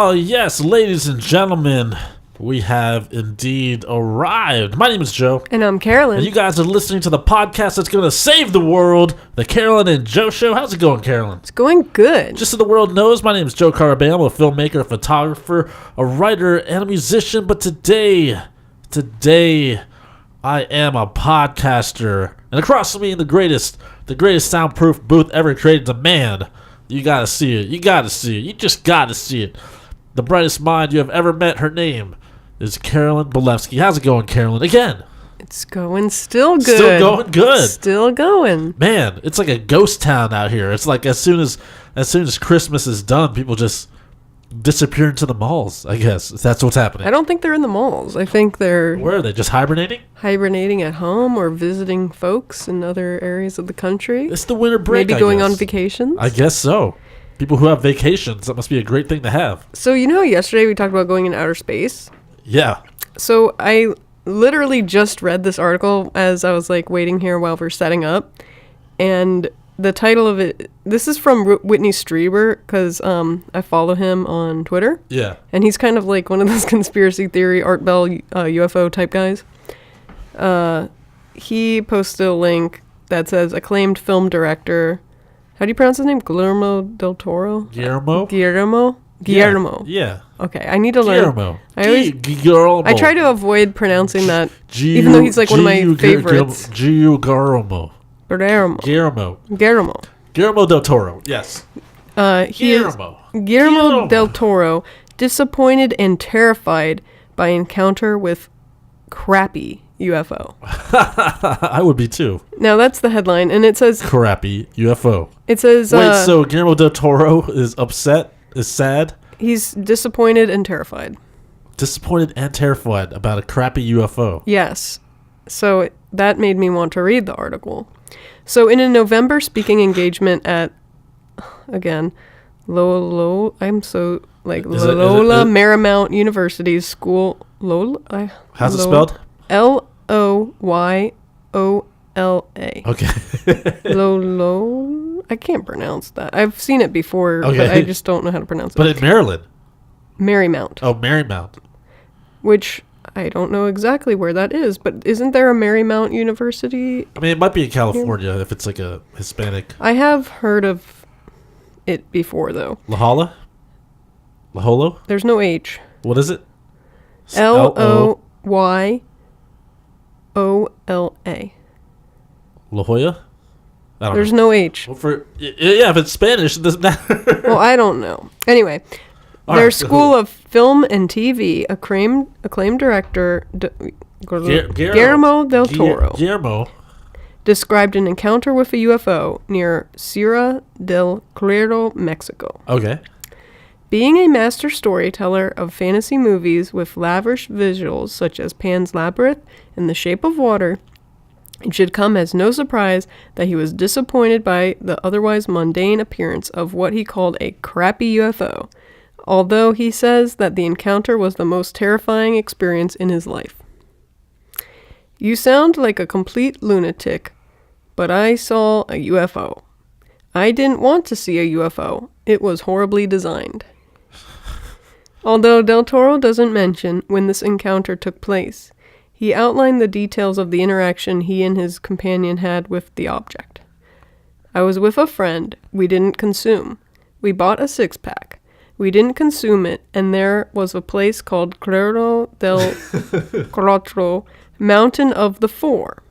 Oh, yes, ladies and gentlemen, we have indeed arrived. My name is Joe. And I'm Carolyn. And you guys are listening to the podcast that's going to save the world, the Carolyn and Joe Show. How's it going, Carolyn? It's going good. Just so the world knows, my name is Joe Carabeo. I'm a filmmaker, a photographer, a writer, and a musician. But today, I am a podcaster. And across from me in the greatest soundproof booth ever created, a man. You gotta see it. You just gotta see it. The brightest mind you have ever met. Her name is Carolyn Belefski. How's it going, Carolyn? Again. It's going still good. Still going good. Still going. Man, it's like a ghost town out here. It's like as soon as Christmas is done, people just disappear into the malls, I guess. That's what's happening. I don't think they're in the malls. I think they're... Where are they? Just hibernating? Hibernating at home or visiting folks in other areas of the country. It's the winter break, Maybe going on vacations. I guess so. People who have vacations, that must be a great thing to have. So you know yesterday we talked about going in outer space? Yeah. So I literally just read this article as I was like waiting here while we're setting up. And the title of it, this is from Whitney Strieber, because I follow him on Twitter. Yeah. And he's kind of like one of those conspiracy theory, Art Bell UFO type guys. He posted a link that says acclaimed film director, how do you pronounce his name? Guillermo del Toro? Guillermo? Yeah. Okay, I need to learn. Guillermo. I try to avoid pronouncing that, even though he's like one of my favorites. Guillermo del Toro. Yes. Guillermo del Toro, disappointed and terrified by encounter with crappy UFO. I would be too. Now that's the headline, and it says crappy UFO. It says wait, so Guillermo del Toro is upset, is sad? He's disappointed and terrified. Disappointed and terrified about a crappy UFO. Yes. So that made me want to read the article. So in a November speaking engagement at, again, Lola Marymount University's school, Lola. How's it spelled? Loyola. Okay. Lolo. I can't pronounce that. I've seen it before, but I just don't know how to pronounce it. But in Maryland. Marymount. Oh, Marymount. Which I don't know exactly where that is, but isn't there a Marymount University? I mean, it might be in California if it's like a Hispanic. I have heard of it before, though. La Jolla? There's no H. What is it? Loyola. La Jolla? There's no H. Well, if it's Spanish, it doesn't matter. Well, I don't know. Anyway, their School of Film and TV, acclaimed director Guillermo del Toro described an encounter with a UFO near Sierra del Claro, Mexico. Okay. Being a master storyteller of fantasy movies with lavish visuals such as Pan's Labyrinth and The Shape of Water, it should come as no surprise that he was disappointed by the otherwise mundane appearance of what he called a crappy UFO, although he says that the encounter was the most terrifying experience in his life. You sound like a complete lunatic, but I saw a UFO. I didn't want to see a UFO. It was horribly designed. Although Del Toro doesn't mention when this encounter took place, he outlined the details of the interaction he and his companion had with the object. I was with a friend. We didn't consume. We bought a six-pack. We didn't consume it, and there was a place called Cerro del Cuatro, Mountain of the Four.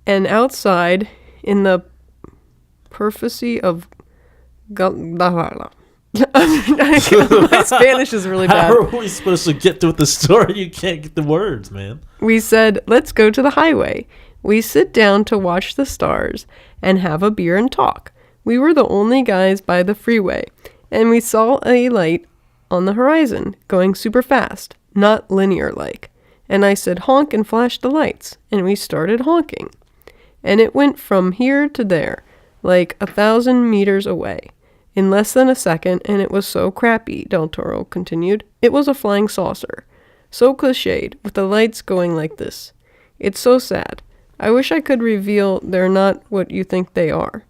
And outside, in the periphery of Guadalajara. My Spanish is really bad. How are we supposed to get through the story? You can't get the words, man. We said, let's go to the highway. We sit down to watch the stars and have a beer and talk. We were the only guys by the freeway, and we saw a light on the horizon going super fast, not linear like. And I said, honk, and flashed the lights, and we started honking. And it went from here to there, like 1,000 meters away. In less than a second, and it was so crappy, Del Toro continued. It was a flying saucer. So cliched, with the lights going like this. It's so sad. I wish I could reveal they're not what you think they are.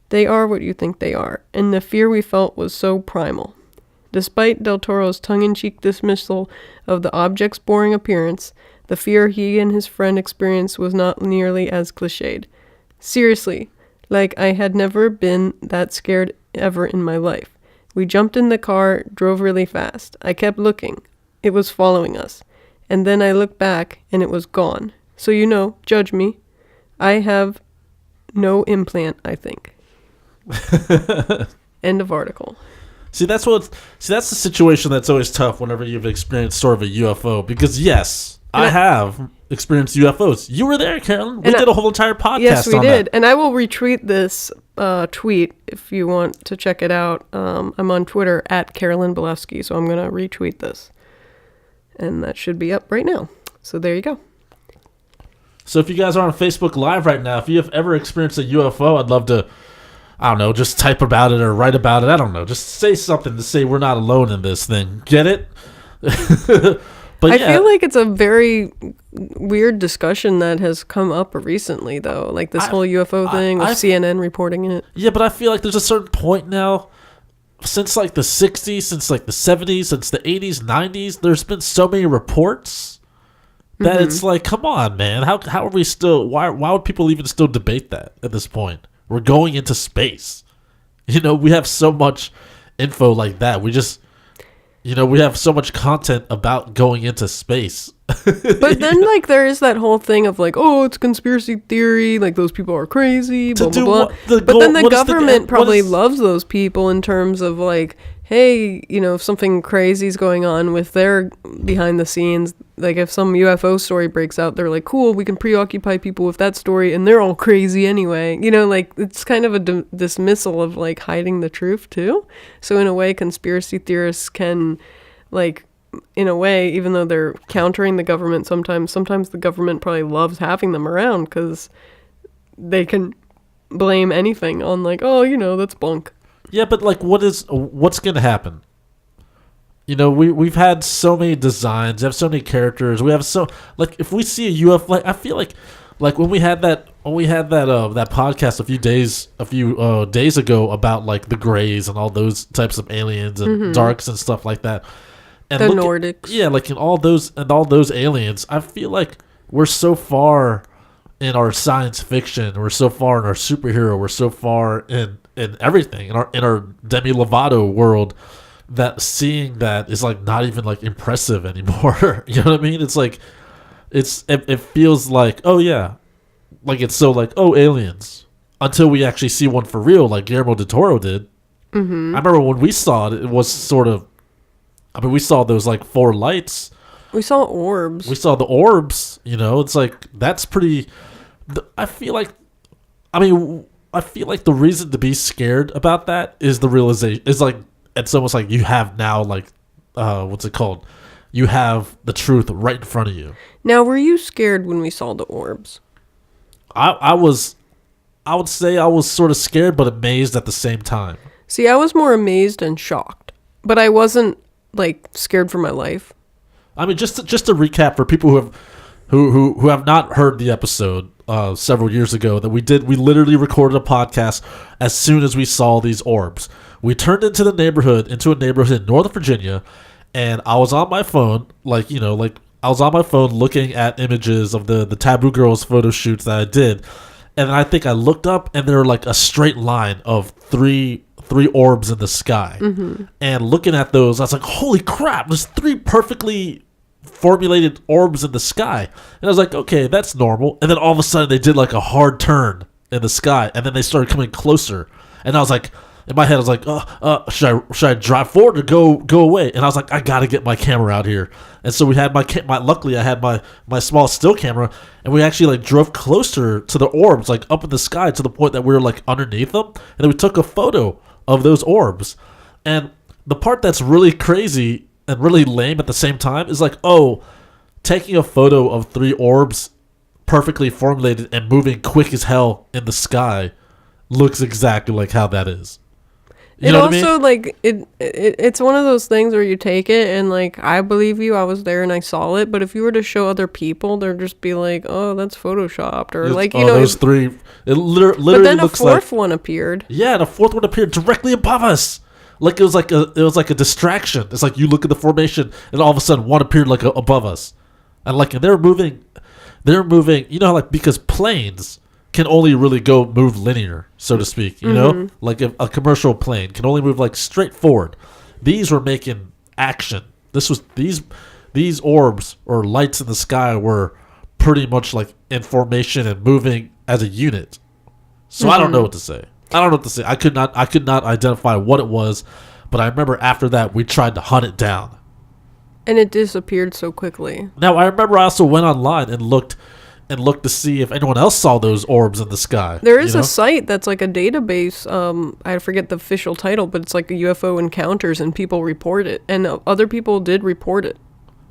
They are what you think they are, and the fear we felt was so primal. Despite Del Toro's tongue-in-cheek dismissal of the object's boring appearance, the fear he and his friend experienced was not nearly as cliched. Seriously, like I had never been that scared ever in my life. We jumped in the car, drove really fast. I kept looking. It was following us. And then I looked back, and it was gone. So, judge me. I have no implant, I think. End of article. See, that's the situation that's always tough whenever you've experienced sort of a UFO. Because, yes, I have experienced UFOs. You were there, Carolyn. We did a whole entire podcast on that. Yes, we did. And I will retweet this tweet if you want to check it out. I'm on Twitter at Carolyn Belefski, so I'm going to retweet this. And that should be up right now. So there you go. So if you guys are on Facebook Live right now, if you have ever experienced a UFO, I'd love to, I don't know, just type about it or write about it. I don't know. Just say something to say we're not alone in this thing. Get it? But I feel like it's a very weird discussion that has come up recently, though. Like this whole UFO thing with CNN reporting it. Yeah, but I feel like there's a certain point now, since like the 60s, since like the 70s, since the 80s, 90s, there's been so many reports that it's like, come on, man. How are we still, why would people even still debate that at this point? We're going into space. We have so much info like that. We just, we have so much content about going into space. But then, like, there is that whole thing of, like, oh, it's conspiracy theory, like, those people are crazy, blah, blah, blah. But then the government probably loves those people in terms of, like, hey, if something crazy is going on with their behind the scenes, like, if some UFO story breaks out, they're like, cool, we can preoccupy people with that story, and they're all crazy anyway. Like, it's kind of a dismissal of, like, hiding the truth, too. So, in a way, conspiracy theorists can, like, in a way, even though they're countering the government sometimes the government probably loves having them around because they can blame anything on, like, oh, that's bunk. Yeah, but, like, what's going to happen? We've had so many designs, we have so many characters, we have like, if we see a UFO, like, I feel like when we had that podcast a few days ago about, like, the Greys and all those types of aliens and darks and stuff like that. And the Nordics. Like in all those aliens, I feel like we're so far in our science fiction, we're so far in our superhero, we're so far in everything, in our Demi Lovato world, that seeing that is, like, not even, like, impressive anymore. You know what I mean? It's like it feels like, oh yeah, like, it's so like, oh, aliens, until we actually see one for real, like Guillermo del Toro did. I remember when we saw it, it was sort of, we saw those, like, 4 lights. We saw orbs. We saw the orbs, it's like, that's pretty, I feel like the reason to be scared about that is the realization, is like, it's almost like you have now, like, what's it called? You have the truth right in front of you. Now, were you scared when we saw the orbs? I would say I was sort of scared, but amazed at the same time. See, I was more amazed and shocked, but I wasn't, like, scared for my life. I mean, just to recap for people who have not heard the episode several years ago that we literally recorded a podcast as soon as we saw these orbs. We turned into a neighborhood in Northern Virginia, and I was on my phone, looking at images of the Taboo Girls photo shoots that I did, and I think I looked up, and there were, like, a straight line of three orbs in the sky. And looking at those, I was like, holy crap, there's 3 perfectly formulated orbs in the sky. And I was like, okay, that's normal. And then all of a sudden they did, like, a hard turn in the sky, and then they started coming closer. And I was like, in my head, I was like, should I drive forward or go away? And I was like, I gotta get my camera out here. And so we had luckily I had my small still camera, and we actually, like, drove closer to the orbs, like, up in the sky, to the point that we were, like, underneath them. And then we took a photo of those orbs. And the part that's really crazy and really lame at the same time is, like, taking a photo of 3 orbs perfectly formulated and moving quick as hell in the sky looks exactly like how that is. You know what I mean? Like, it's one of those things where you take it and, like, I believe you, I was there and I saw it, but if you were to show other people, they'd just be like, oh, that's photoshopped, or, like, those 3, it literally but then looks a 4th one appeared. Yeah, and a 4th one appeared directly above us. Like it was like a distraction. It's like you look at the formation and all of a sudden one appeared like above us, and they're moving. You know, like because planes can only really move linear, so to speak. You know, like a commercial plane can only move like straight forward. These were making action. These orbs or lights in the sky were pretty much like in formation and moving as a unit. So I don't know what to say. I could not identify what it was, but I remember after that we tried to hunt it down. And it disappeared so quickly. Now I remember I also went online and looked to see if anyone else saw those orbs in the sky. There is a site that's like a database. I forget the official title, but it's like a UFO encounters, and people report it, and other people did report it.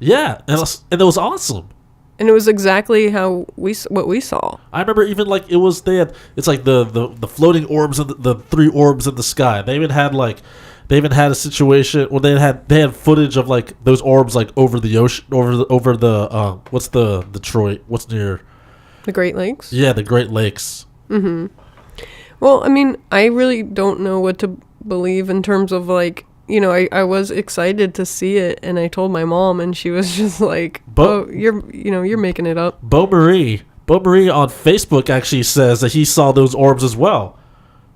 Yeah, and it was awesome. And it was exactly what we saw. I remember even like it's like the floating orbs and the 3 orbs in the sky. They even had a situation where they had footage of like those orbs like over the ocean, over the what's the Detroit, what's near the Great Lakes? Yeah, the Great Lakes. Mhm. Well, I mean, I really don't know what to believe in terms of like, you know, I was excited to see it, and I told my mom, and she was just like, you're making it up. Bo Marie on Facebook actually says that he saw those orbs as well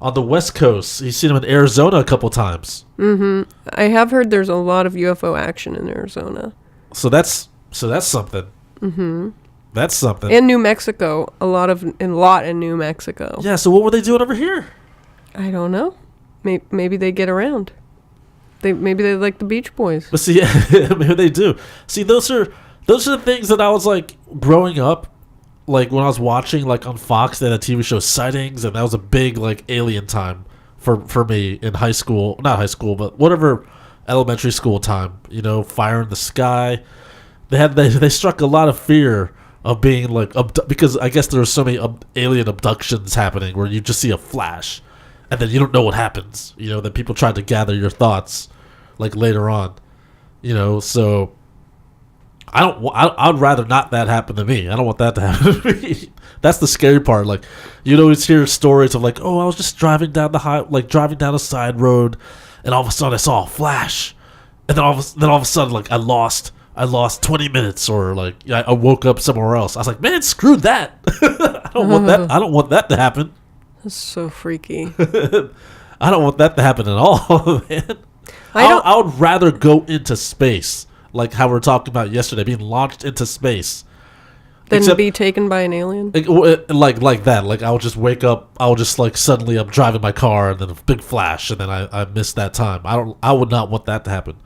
on the West Coast. He's seen them in Arizona a couple times. Mm-hmm. I have heard there's a lot of UFO action in Arizona. So that's something. Mm-hmm. That's something. And New Mexico, a lot in New Mexico. Yeah. So what were they doing over here? I don't know. Maybe they get around. Maybe they like the Beach Boys. But see, yeah, maybe they do. See, those are the things that I was like growing up, like when I was watching like on Fox, they had a TV show Sightings, and that was a big like alien time for me in high school. Not high school, but whatever elementary school time. You know, fire in the sky. They struck a lot of fear of being like because I guess there were so many alien abductions happening where you just see a flash. And then you don't know what happens, you know. Then people try to gather your thoughts, like later on, you know. So I'd rather not that happen to me. I don't want that to happen to me. That's the scary part. Like you'd always hear stories of like, oh, I was just driving down driving down a side road, and all of a sudden I saw a flash, and then all of a sudden like I lost 20 minutes, or like I woke up somewhere else. I was like, man, screw that. I don't want that to happen. That's so freaky. I don't want that to happen at all, man. I would rather go into space, like how we were talking about yesterday, being launched into space, than be taken by an alien. Like that. Like I'll just wake up. I'll just like suddenly I'm driving my car, and then a big flash, and then I missed that time. I would not want that to happen.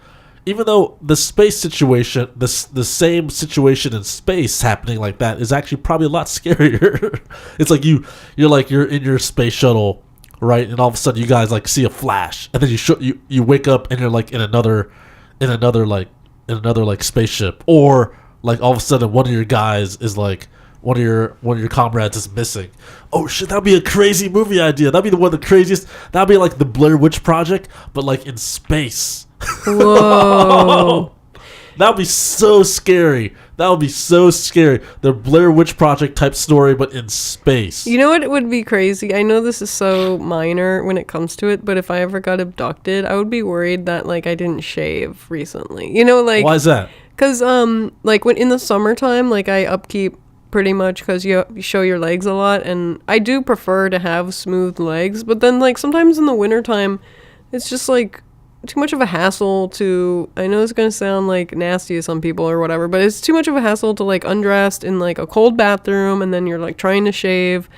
Even though the space situation, the same situation in space happening like that is actually probably a lot scarier. It's like you're in your space shuttle, right? And all of a sudden you guys like see a flash, and then you wake up and you're like in another spaceship, or like all of a sudden one of your guys is like one of your comrades is missing. Oh shit, that'd be a crazy movie idea. That'd be one of the craziest. That'd be like the Blair Witch Project, but like in space. Whoa. That would be so scary. The Blair Witch Project type story, but in space. You know what would be crazy? I know this is so minor when it comes to it, but if I ever got abducted, I would be worried that like I didn't shave recently. You know, like why is that? Because like when in the summertime, like I upkeep pretty much because you show your legs a lot, and I do prefer to have smooth legs. But then like sometimes in the wintertime, it's just like too much of a hassle to, I know it's going to sound like nasty to some people or whatever, but it's too much of a hassle to like undress in like a cold bathroom, and then you're like trying to shave,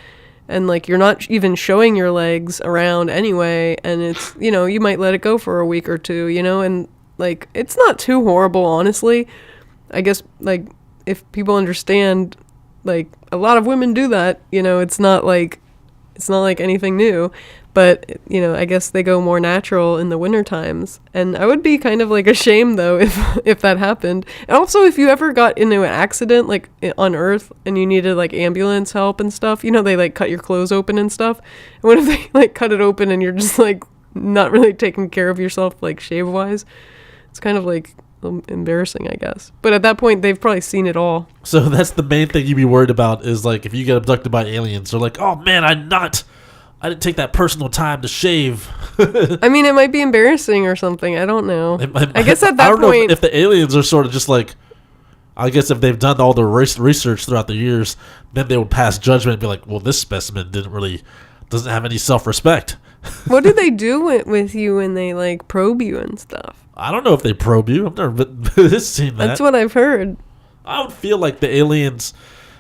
and like you're not even showing your legs around anyway, and it's, you know, you might let it go for a week or two, you know, and like it's not too horrible, honestly. I guess like if people understand, like a lot of women do that, you know, it's not like anything new. But, you know, I guess they go more natural in the winter times. And I would be kind of like ashamed, though, if that happened. And also, if you ever got into an accident, like on Earth, and you needed like ambulance help and stuff, you know, they like cut your clothes open and stuff. And what if they like cut it open and you're just like not really taking care of yourself, like shave wise? It's kind of like embarrassing, I guess. But at that point, they've probably seen it all. So that's the main thing you'd be worried about is like if you get abducted by aliens, they're like, oh man, I I didn't take that personal time to shave. I mean, it might be embarrassing or something. I don't know. I guess at that I don't point, know if the aliens are sort of just like, I guess if they've done all the research throughout the years, then they would pass judgment and be like, well, this specimen doesn't have any self-respect. what do they do with you when they like probe you and stuff? I don't know if they probe you. I've never seen that. That's what I've heard. I would feel like the aliens,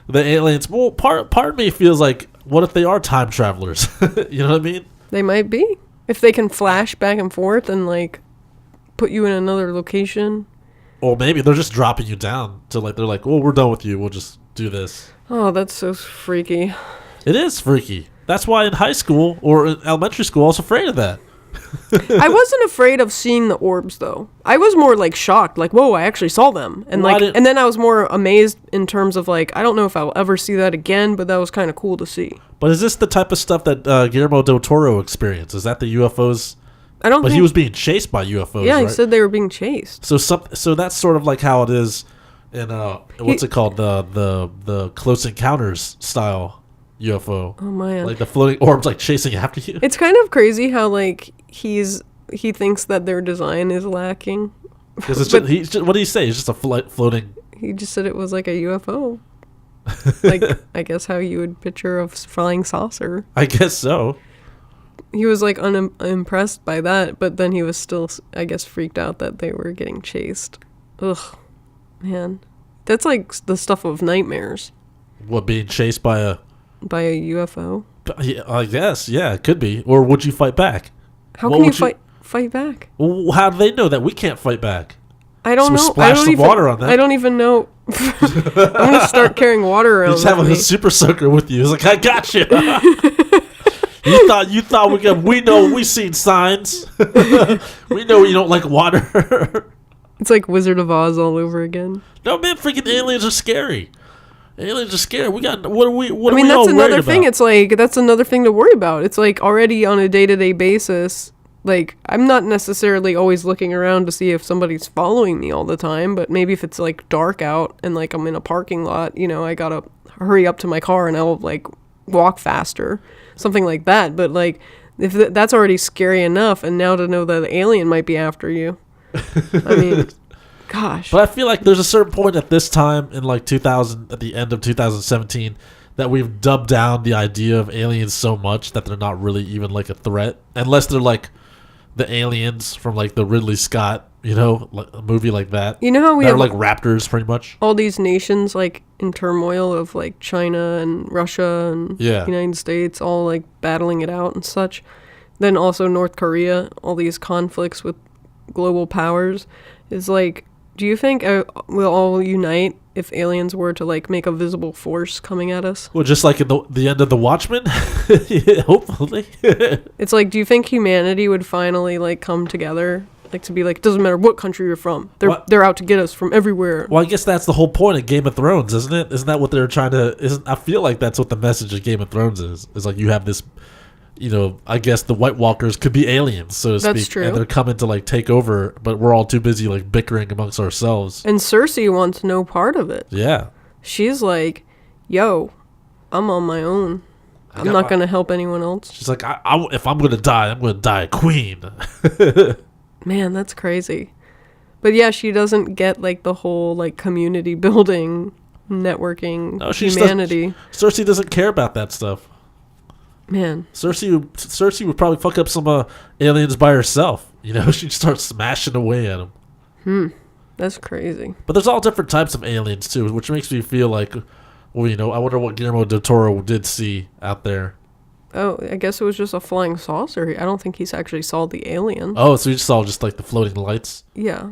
well, part of me feels like, what if they are time travelers? You know what I mean? They might be. If they can flash back and forth and like put you in another location. Or maybe they're just dropping you down to like, they're like, oh, we're done with you. We'll just do this. Oh, that's so freaky. It is freaky. That's why in high school or in elementary school, I was afraid of that. I wasn't afraid of seeing the orbs though. I was more like shocked, like, whoa, I actually saw them. And and then I was more amazed in terms of like, I don't know if I'll ever see that again, but that was kind of cool to see. But is this the type of stuff that Guillermo del Toro experienced? Is that the UFOs? I don't. But he was being chased by UFOs. Yeah, right? He said they were being chased. So that's sort of like how it is in what's it called, the Close Encounters style UFO. Oh man! Like the floating orbs like chasing after you. It's kind of crazy how like he thinks that their design is lacking. Because what did he say? It's just a floating. He just said it was like a UFO. Like I guess how you would picture a flying saucer. I guess so. He was like unimpressed by that, but then he was still, I guess, freaked out that they were getting chased. Ugh, man, that's like the stuff of nightmares. What, being chased by a UFO? Yeah, I guess, yeah, it could be. Or would you fight back? How can you fight back? Well, how do they know that we can't fight back? I don't know. Splash some water on that. I don't even know. I'm gonna start carrying water around. Just having a super soaker with you. It's like, I got you. You thought we know, we seen signs. We know you don't like water. It's like Wizard of Oz all over again. No, man, freaking aliens are scary. Aliens are scary. That's another thing. It's like, that's another thing to worry about. It's like already on a day-to-day basis, like I'm not necessarily always looking around to see if somebody's following me all the time, but maybe if it's like dark out and like I'm in a parking lot, you know, I gotta hurry up to my car and I'll like walk faster. Something like that. But like if that's already scary enough, and now to know that the alien might be after you. I mean, gosh. But I feel like there's a certain point at this time in like 2000, at the end of 2017, that we've dubbed down the idea of aliens so much that they're not really even like a threat, unless they're like the aliens from like the Ridley Scott, you know, like a movie like that. You know how we have like raptors, pretty much. All these nations like in turmoil of like China and Russia and United States all like battling it out and such. Then also North Korea, all these conflicts with global powers. Is like, do you think we'll all unite if aliens were to like make a visible force coming at us? Well, just like in the end of The Watchmen. Yeah, hopefully. It's like, do you think humanity would finally like come together, like to be like, doesn't matter what country you're from, they're out to get us from everywhere? Well, I guess that's the whole point of Game of Thrones, isn't it? Isn't that what they're trying to? I feel like that's what the message of Game of Thrones is. Is like you have this, you know, I guess the White Walkers could be aliens, so to speak. That's true. And they're coming to like take over, but we're all too busy like bickering amongst ourselves. And Cersei wants no part of it. Yeah. She's like, yo, I'm on my own. I'm not going to help anyone else. She's like, if I'm going to die, I'm going to die a queen. Man, that's crazy. But yeah, she doesn't get like the whole like community building, networking, humanity. Cersei doesn't care about that stuff. Man. Cersei would probably fuck up some aliens by herself. You know, she'd start smashing away at them. That's crazy. But there's all different types of aliens too, which makes me feel like, well, you know, I wonder what Guillermo del Toro did see out there. Oh, I guess it was just a flying saucer. I don't think he's actually saw the alien. Oh, so you saw just like the floating lights? Yeah.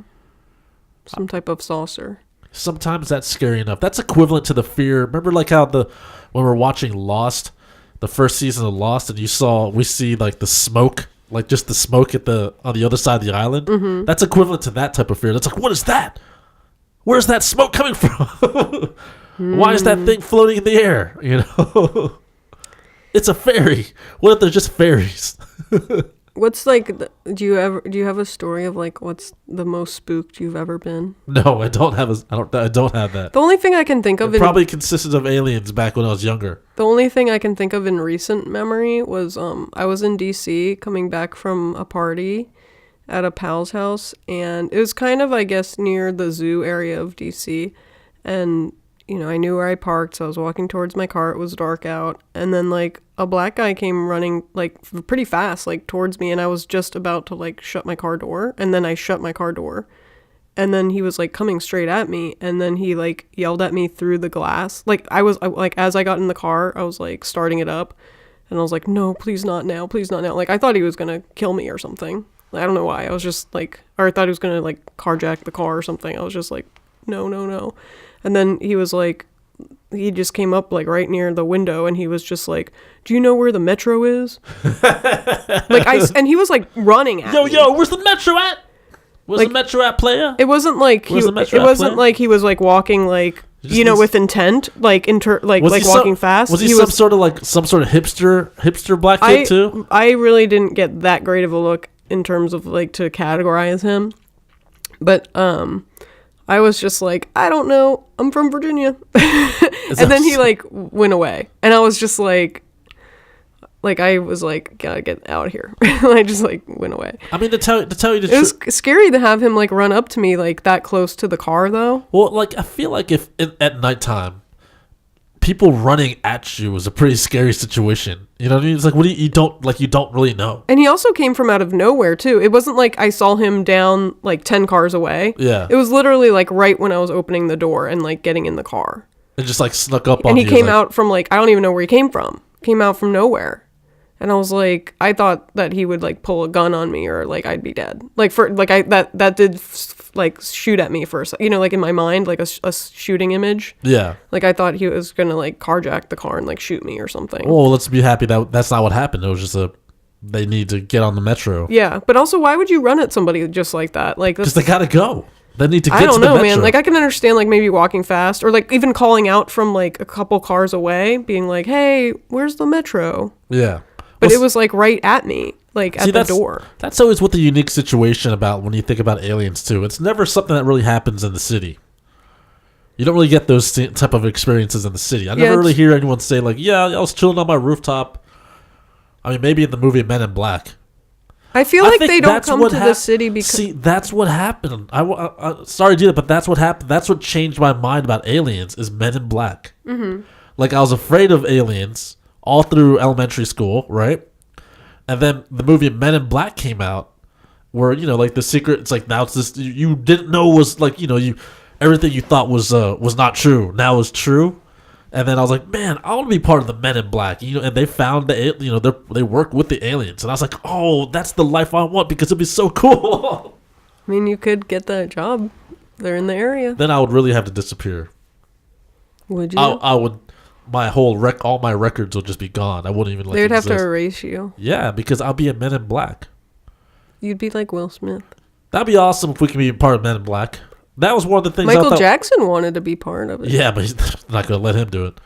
Some type of saucer. Sometimes that's scary enough. That's equivalent to the fear. Remember like how when we're watching Lost, the first season of Lost, and we see like the smoke, like just the smoke on the other side of the island? Mm-hmm. That's equivalent to that type of fear. That's like, what is that? Where's that smoke coming from? Why is that thing floating in the air? You know? It's a fairy. What if they're just fairies? What's like? Do you have a story of like what's the most spooked you've ever been? No, I don't have I don't have that. The only thing I can think of probably consisted of aliens back when I was younger. The only thing I can think of in recent memory was I was in DC coming back from a party at a pal's house, and it was kind of, I guess, near the zoo area of DC, and I knew where I parked, so I was walking towards my car. It was dark out, and then like a black guy came running like pretty fast like towards me, and I was just about to like shut my car door, and then I shut my car door, and then he was like coming straight at me, and then he like yelled at me through the glass. Like like as I got in the car, I was like starting it up, and I was like, no, please not now, please not now. Like I thought he was gonna kill me or something. I don't know why. I was just like, or I thought he was gonna like carjack the car or something. I was just like, no, no, no. And then he was like, he just came up like right near the window, and he was just like, do you know where the metro is? And he was like running at me. Yo, where's the metro at? Where's like, the metro at, player? It wasn't like he was like walking like with intent, like walking fast. Was he some sort of hipster black kid too? I really didn't get that great of a look in terms of like to categorize him, but I was just like, I don't know, I'm from Virginia. And then he like went away, and I was just like I was like, gotta get out of here. And I just like went away. I mean, to tell you the truth, it was scary to have him like run up to me like that close to the car though. Well, like I feel like if at nighttime people running at you was a pretty scary situation. You know what I mean? It's like, you don't really know. And he also came from out of nowhere too. It wasn't like I saw him down like 10 cars away. Yeah. It was literally like right when I was opening the door and like getting in the car. And just like snuck up on you. And he came out from like, I don't even know where he came from. Came out from nowhere. And I was like, I thought that he would like pull a gun on me or like I'd be dead. Like for like that did like shoot at me for a second, like in my mind, like a shooting image. Yeah. Like I thought he was gonna like carjack the car and like shoot me or something. Well, let's be happy that that's not what happened. It was just they need to get on the metro. Yeah, but also why would you run at somebody just like that? Like because they gotta go. They need to get to the metro. I don't know, man. Like I can understand like maybe walking fast or like even calling out from like a couple cars away, being like, "Hey, where's the metro?" Yeah. But it was like right at me, like at the door. That's always what the unique situation about when you think about aliens too. It's never something that really happens in the city. You don't really get those type of experiences in the city. I never really hear anyone say like, "Yeah, I was chilling on my rooftop." I mean, maybe in the movie Men in Black. I feel like they don't come to the city because... See, that's what happened. I sorry to do that, but that's what happened. That's what changed my mind about aliens is Men in Black. Mm-hmm. Like, I was afraid of aliens all through elementary school, right? And then the movie Men in Black came out where, like the secret, it's like now it's this, you didn't know was like, everything you thought was not true. Now is true. And then I was like, man, I want to be part of the Men in Black, and they found they work with the aliens. And I was like, oh, that's the life I want because it'd be so cool. I mean, you could get that job. They're in the area. Then I would really have to disappear. Would you? I would. My whole all my records would just be gone. I wouldn't even They'd have to erase you. Yeah, because I'll be a Men in Black. You'd be like Will Smith. That'd be awesome if we could be a part of Men in Black. That was one of the things Michael Jackson wanted to be part of it. Yeah, but he's not going to let him do it.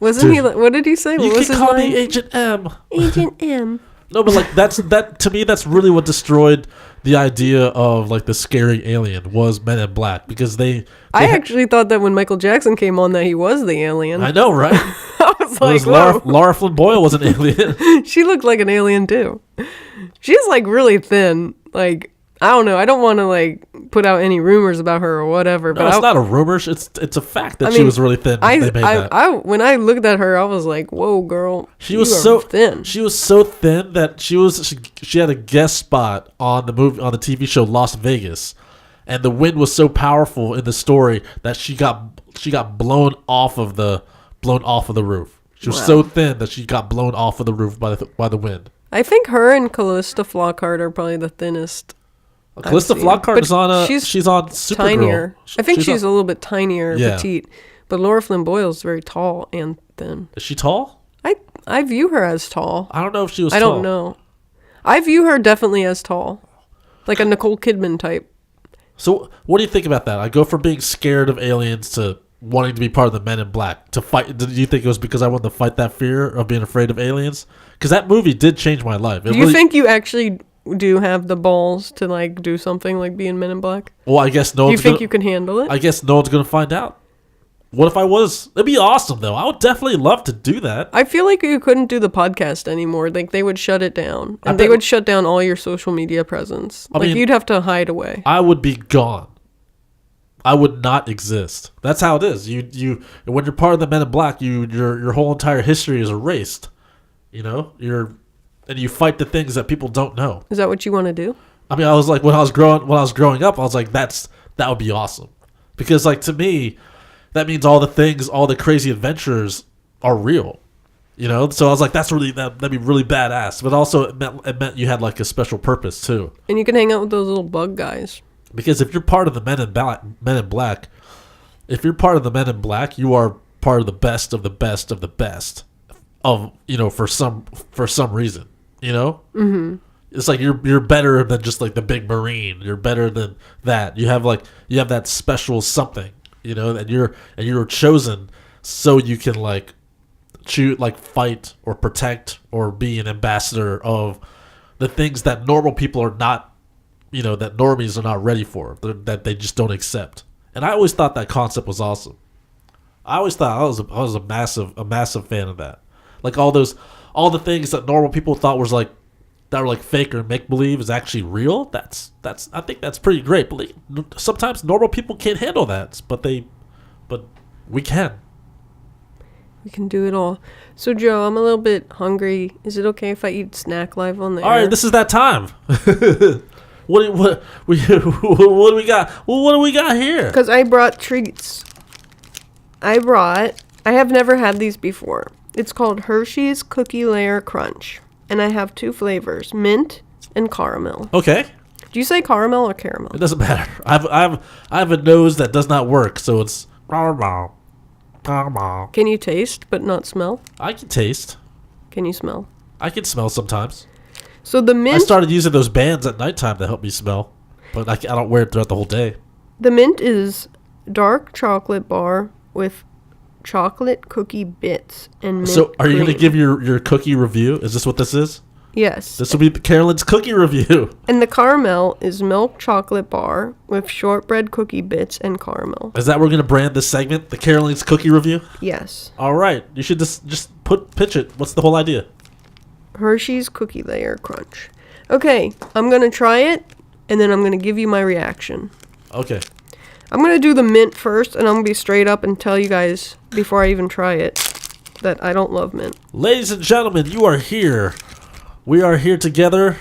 Wasn't he? What did he say? You can call me Agent M. Agent M. No, but like that to me, that's really what destroyed the idea of like the scary alien was Men in Black because I actually thought that when Michael Jackson came on that he was the alien. I know, right? I was like, Laura Flynn Boyle was an alien. She looked like an alien too. She's like really thin. Like I don't know. I don't want to like put out any rumors about her or whatever. No, but it's not a rumor. It's a fact that she was really thin. When I looked at her, I was like, "Whoa, girl!" She was so thin. She was so thin that she had a guest spot on the TV show Las Vegas, and the wind was so powerful in the story that she got blown off of the roof. She was so thin that she got blown off of the roof by the wind. I think her and Callista Flockhart are probably the thinnest. Callista Flockhart is on she's on Supergirl. Tinier. I think she's a little bit tinier, petite. But Laura Flynn Boyle is very tall and thin. Is she tall? I view her as tall. I don't know if she was tall. I don't know. I view her definitely as tall. Like a Nicole Kidman type. So what do you think about that? I go from being scared of aliens to wanting to be part of the Men in Black to fight? Did you think it was because I wanted to fight that fear of being afraid of aliens? Because that movie did change my life. Do you think you actually do have the balls to like do something like being Men in Black? Well, I guess no. Do you think you can handle it? I guess no one's gonna find out. What if I was? It'd be awesome though. I would definitely love to do that. I feel like you couldn't do the podcast anymore. Like they would shut it down, and they would shut down all your social media presence. I mean, you'd have to hide away. I would be gone. I would not exist. That's how it is. You when you're part of the Men in Black, your whole entire history is erased. You know, and you fight the things that people don't know. Is that what you want to do? I mean, I was like when I was growing up, I was like that would be awesome, because like to me, that means all the crazy adventures are real. You know, so I was like, that'd be really badass. But also, it meant you had like a special purpose too. And you can hang out with those little bug guys. Because if you're part of the Men in Black, if you're part of the Men in Black, you are part of the best of the best of the best of, you know, for some reason, you know. Mm-hmm. It's like you're better than just like the big Marine. You're better than that. You have that special something, you know, and you're chosen so you can like fight or protect or be an ambassador of the things that normal people are not, you know, that normies are not ready for, that they just don't accept. And I always thought that concept was awesome. I always thought I was a massive fan of that. Like all the things that normal people thought was like, that were like fake or make believe is actually real. I think that's pretty great. But sometimes normal people can't handle that, but we can. We can do it all. So Joe, I'm a little bit hungry. Is it okay if I eat snack live on the air? All right, this is that time. What do we got? Well, what do we got here? Because I brought treats. I have never had these before. It's called Hershey's Cookie Layer Crunch. And I have 2 flavors, mint and caramel. Okay. Do you say caramel or caramel? It doesn't matter. I have a nose that does not work, so it's caramel. Caramel. Can you taste but not smell? I can taste. Can you smell? I can smell sometimes. So the mint... I started using those bands at nighttime to help me smell, but I don't wear it throughout the whole day. The mint is dark chocolate bar with chocolate cookie bits and mint So are you going to cream. give your cookie review? Is this what this is? Yes. This will be Carolyn's cookie review. And the caramel is milk chocolate bar with shortbread cookie bits and caramel. Is that what we're going to brand this segment? The Carolyn's cookie review? Yes. All right. You should just pitch it. What's the whole idea? Hershey's Cookie Layer Crunch. Okay, I'm going to try it, and then I'm going to give you my reaction. Okay. I'm going to do the mint first, and I'm going to be straight up and tell you guys, before I even try it, that I don't love mint. Ladies and gentlemen, you are here. We are here together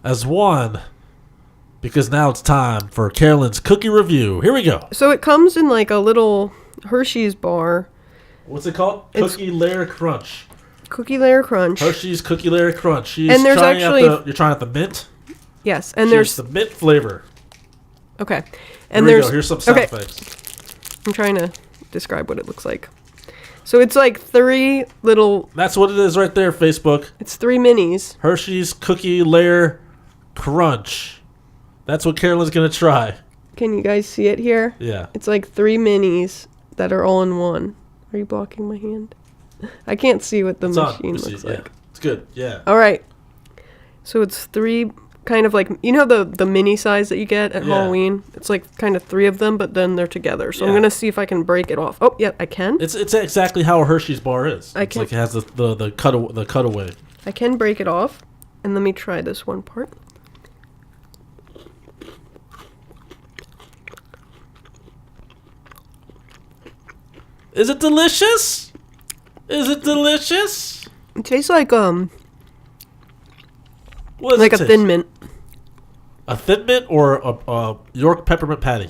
as one, because now it's time for Carolyn's cookie review. Here we go. So it comes in like a little Hershey's bar. What's it called? Cookie Layer Crunch. Cookie Layer Crunch. Hershey's Cookie Layer Crunch. And there's you're trying out the mint? Yes, and there's the mint flavor. Okay. And Here we go. Here's some sound effects. I'm trying to describe what it looks like. So it's like 3 little... That's what it is right there, Facebook. It's 3 minis. Hershey's Cookie Layer Crunch. That's what Carolyn's going to try. Can you guys see it here? Yeah. It's like 3 minis that are all in one. Are you blocking my hand? I can't see what the machine looks like. Yeah. It's good, yeah. All right. So it's 3 kind of like, you know the mini size that you get at Halloween? It's like kind of 3 of them, but then they're together. So I'm going to see if I can break it off. Oh, yeah, I can. It's exactly how a Hershey's bar is. It's like it has the cutaway. I can break it off. And let me try this one part. Is it delicious? Is it delicious? It tastes like what does like it a taste? thin mint. A thin mint or a York peppermint patty?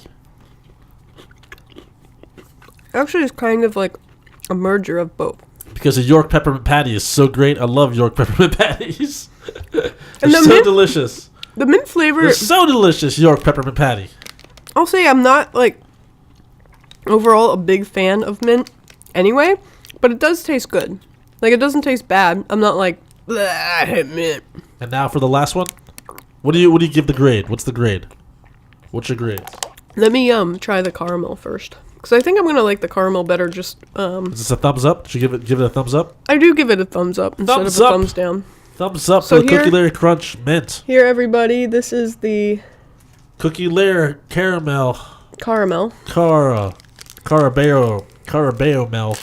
Actually, it's kind of like a merger of both. Because a York peppermint patty is so great. I love York peppermint patties. They're so mint, delicious. The mint flavor... They're so delicious, York peppermint patty. I'll say I'm not, like, overall a big fan of mint anyway, but it does taste good. Like, it doesn't taste bad. I'm not like, I hate mint. And now for the last one. What do you give the grade? What's the grade? What's your grade? Let me try the caramel first, Because I think I'm going to like the caramel better just... Is this a thumbs up? Did you give it a thumbs up? I do give it a thumbs up instead Thumbs of a up. thumbs down. Thumbs up So for the Cookie Layer Crunch Mint. Here, everybody, this is the... Cookie Layer Caramel. Caramel. Carabeo Mel.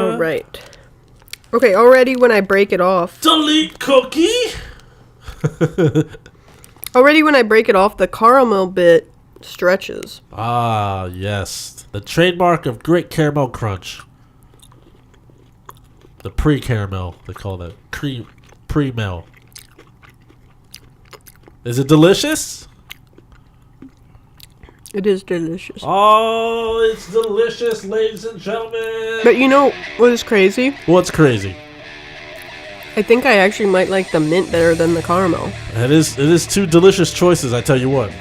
All right. Okay, already when I break it off... Delete cookie! Already when I break it off, the caramel bit stretches. Ah, yes. The trademark of Great Caramel Crunch. The pre-caramel, they call that. Pre-mel. Is it delicious? It is delicious. Oh, it's delicious, ladies and gentlemen. But you know what is crazy? What's crazy? I think I actually might like the mint better than the caramel. It is two delicious choices, I tell you what.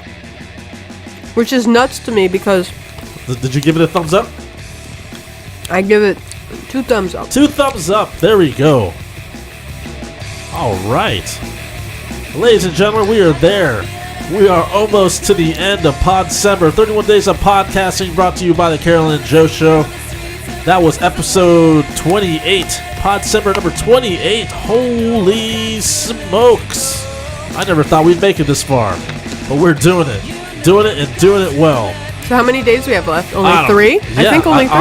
Which is nuts to me because... Did you give it a thumbs up? I give it 2 thumbs up. 2 thumbs up. There we go. All right. Ladies and gentlemen, we are there. We are almost to the end of Podcember. 31 days of podcasting brought to you by the Carolyn and Joe Show. That was episode 28. Podcember number 28. Holy smokes. I never thought we'd make it this far. But we're doing it. Doing it and doing it well. So how many days do we have left? Only 3? Yeah, I think only 3.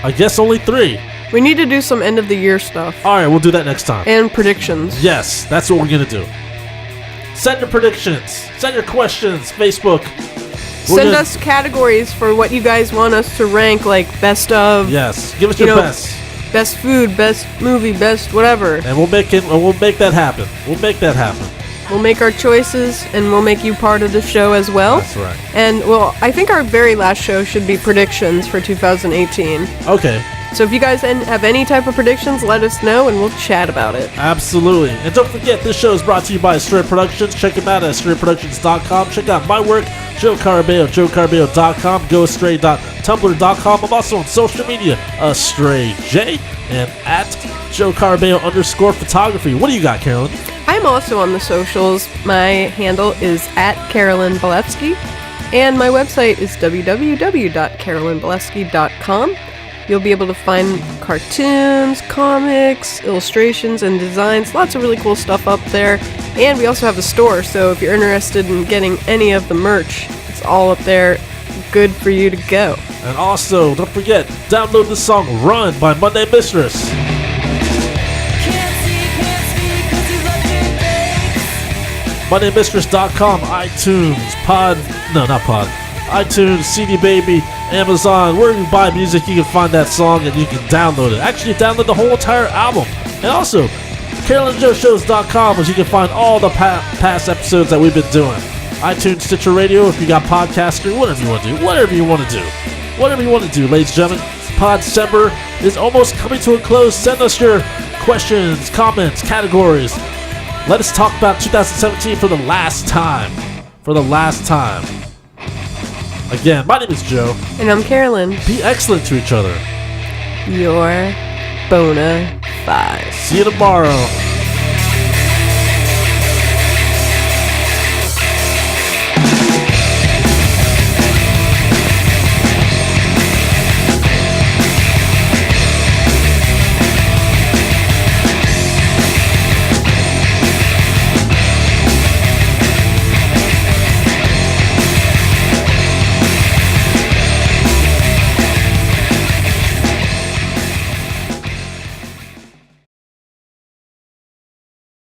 I guess only 3. We need to do some end of the year stuff. All right, we'll do that next time. And predictions. Yes, that's what we're going to do. Send your predictions. Send your questions. Facebook. Send us categories for what you guys want us to rank, like best of. Yes, give us your best. Best food, best movie, best whatever. And we'll make that happen. We'll make that happen. We'll make our choices, and we'll make you part of the show as well. That's right. And, well, I think our very last show should be predictions for 2018. Okay. So if you guys have any type of predictions, let us know, and we'll chat about it. Absolutely. And don't forget, this show is brought to you by Astray Productions. Check them out at astrayproductions.com. Check out my work, Joe Carabeo, joecarabeo.com, goastray.tumblr.com. I'm also on social media, AstrayJ, and at joecarabeo_photography. What do you got, Carolyn? I'm also on the socials. My handle is at Carolyn Belefski, and my website is www.carolynbelefski.com. You'll be able to find cartoons, comics, illustrations, and designs. Lots of really cool stuff up there. And we also have a store, so if you're interested in getting any of the merch, it's all up there. Good for you to go. And also, don't forget, download the song Run by Monday Mistress. MondayMistress.com, iTunes, iTunes, CD Baby, Amazon, where you buy music, you can find that song and you can download it. Actually, download the whole entire album. And also, CarolynJoeShows.com, where you can find all the past episodes that we've been doing. iTunes, Stitcher Radio, if you got Podcaster, whatever you want to do. Whatever you want to do, ladies and gentlemen. Podcember is almost coming to a close. Send us your questions, comments, categories. Let us talk about 2017 for the last time. Again, my name is Joe. And I'm Carolyn. Be excellent to each other. You're bona fide. See you tomorrow.